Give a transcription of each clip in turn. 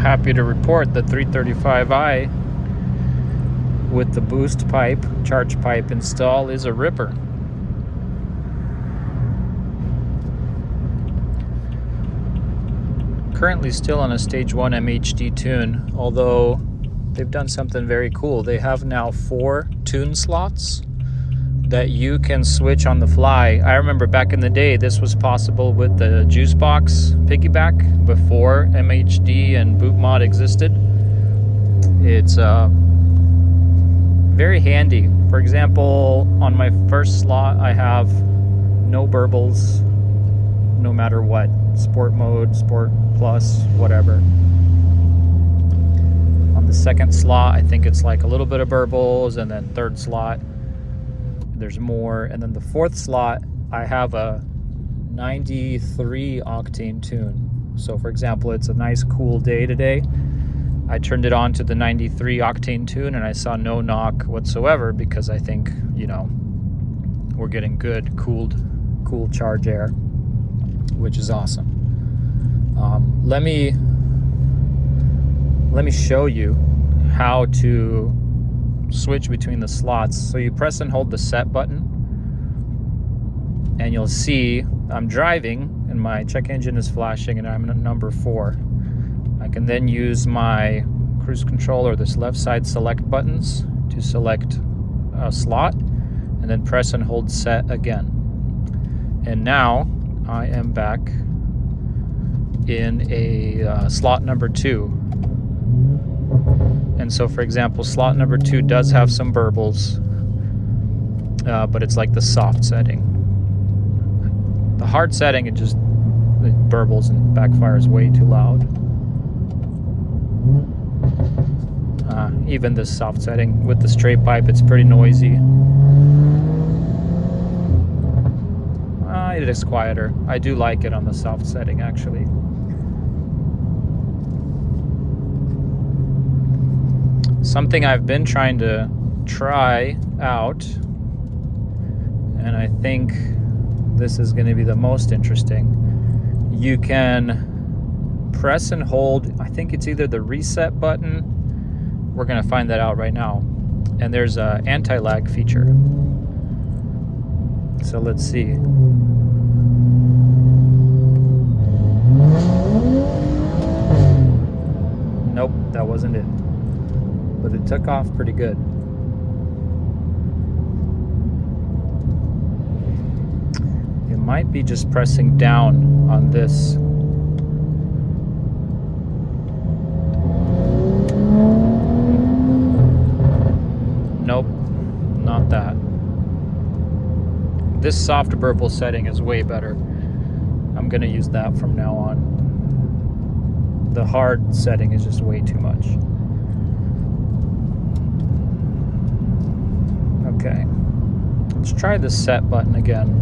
happy to report the 335i with the boost pipe, charge pipe install is a ripper. Currently still on a stage 1 MHD tune, although they've done something very cool. They have now 4 tune slots that you can switch on the fly. I remember back in the day this was possible with the juice box piggyback before MHD and boot mod existed. It's very handy. For example, on my first slot I have no burbles no matter what. Sport mode, sport plus, whatever. On the second slot I think it's like a little bit of burbles, and then third slot there's more, and then the fourth slot I have a 93 octane tune. So for example, it's a nice cool day today, I turned it on to the 93 octane tune and I saw no knock whatsoever, because I think, you know, we're getting good cool charge air, which is awesome. Let me show you how to switch between the slots. So you press and hold the set button and you'll see I'm driving and my check engine is flashing and I'm at number 4. I can then use my cruise control or this left side select buttons to select a slot and then press and hold set again. And now I am back in a slot number 2. And so for example, slot number 2 does have some burbles, but it's like the soft setting. The hard setting, it burbles and backfires way too loud. Even this soft setting with the straight pipe, it's pretty noisy. It is quieter. I do like it on the soft setting actually. Something I've been trying to try out, and I think this is going to be the most interesting. You can press and hold, I think it's either the reset button, we're going to find that out right now, and there's a anti-lag feature. So let's see. Nope, that wasn't it. But it took off pretty good. It might be just pressing down on this. Nope, not that. This soft burble setting is way better. I'm gonna use that from now on. The hard setting is just way too much. Okay, let's try the set button again.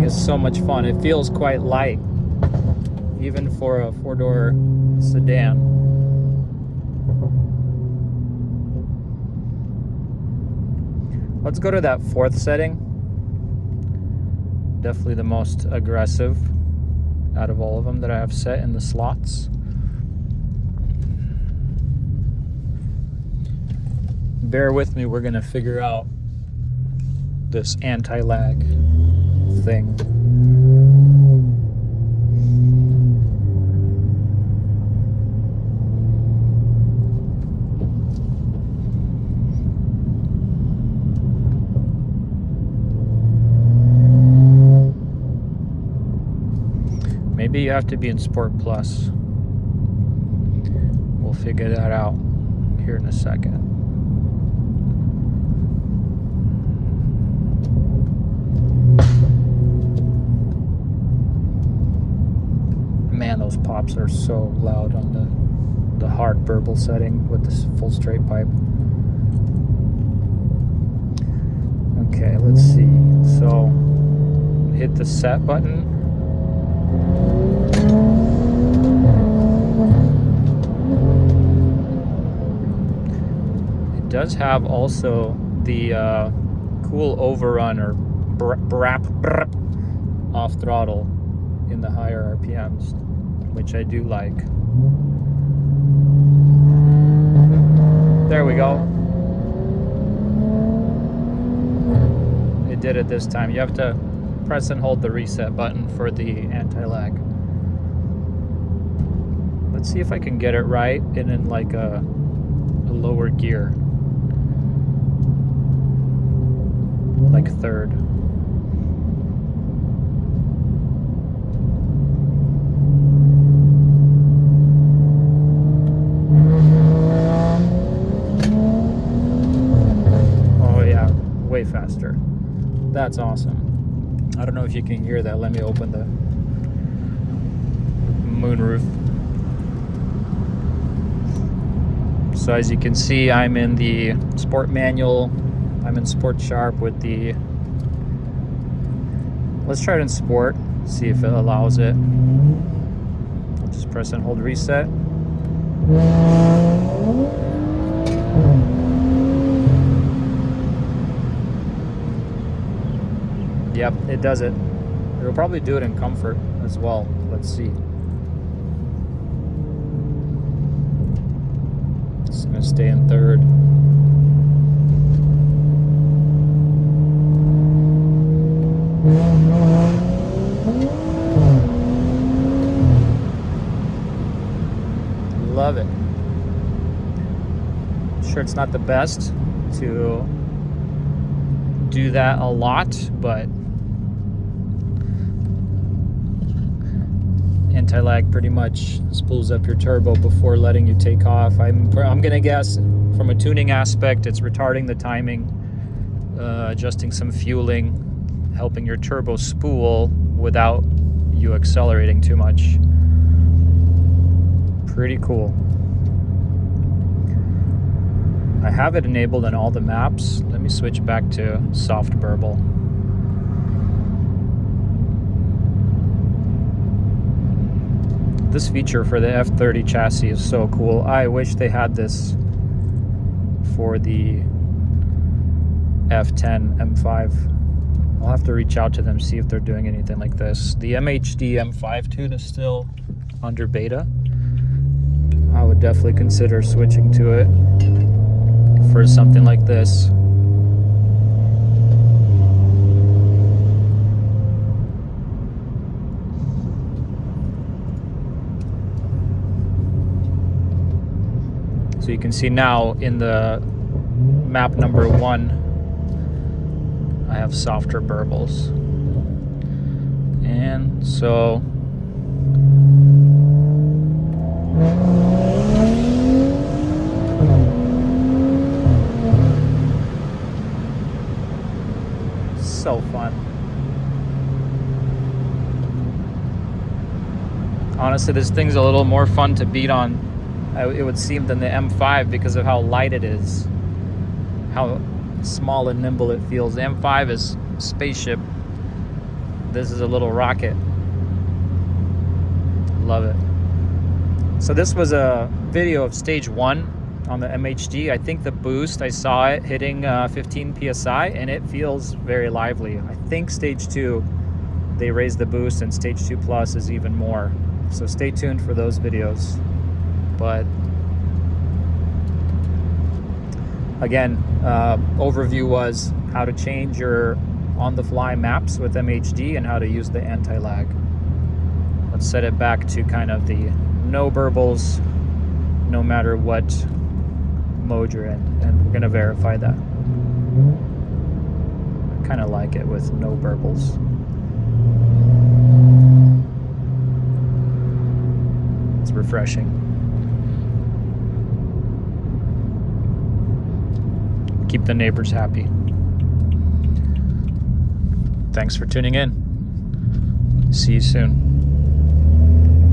So much fun. It feels quite light, even for a 4-door sedan. Let's go to that 4th setting. Definitely the most aggressive out of all of them that I have set in the slots. Bear with me, we're gonna figure out this anti-lag thing. Maybe you have to be in Sport Plus. We'll figure that out here in a second. Man, those pops are so loud on the the hard burble setting with this full straight pipe. Okay, let's see. So hit the set button. It does have also the cool overrun or brap off throttle in the higher RPMs, which I do like. There we go. It did it this time. You have to press and hold the reset button for the anti-lag. Let's see if I can get it right and in like a lower gear, like third. Oh yeah, way faster. That's awesome. I don't know if you can hear that. Let me open the moonroof. So as you can see, I'm in the sport manual. I'm in sport sharp with the, let's try it in sport, see if it allows it. Just press and hold reset. Yep, it does it. It'll probably do it in comfort as well. Let's see. It's gonna stay in third. Love it. Sure, it's not the best to do that a lot, but anti-lag pretty much spools up your turbo before letting you take off. I'm gonna guess from a tuning aspect, it's retarding the timing, adjusting some fueling, helping your turbo spool without you accelerating too much. Pretty cool. I have it enabled on all the maps. Let me switch back to soft burble. This feature for the F30 chassis is so cool. I wish they had this for the F10 M5. I'll have to reach out to them, see if they're doing anything like this. The MHD M5 tune is still under beta. I would definitely consider switching to it for something like this. So you can see now in the map number 1, I have softer burbles. And so so fun. Honestly, this thing's a little more fun to beat on, it would seem, than the M5 because of how light it is, how small and nimble it feels. The M5 is a spaceship. This is a little rocket. Love it. So this was a video of stage 1 on the MHD. I think the boost, I saw it hitting 15 PSI and it feels very lively. I think stage 2, they raised the boost, and stage 2 plus is even more. So stay tuned for those videos. But again, overview was how to change your on-the-fly maps with MHD and how to use the anti-lag. Let's set it back to kind of the no burbles, no matter what mode you're in, and we're going to verify that. I kind of like it with no burbles. It's refreshing. Keep the neighbors happy. Thanks for tuning in. See you soon.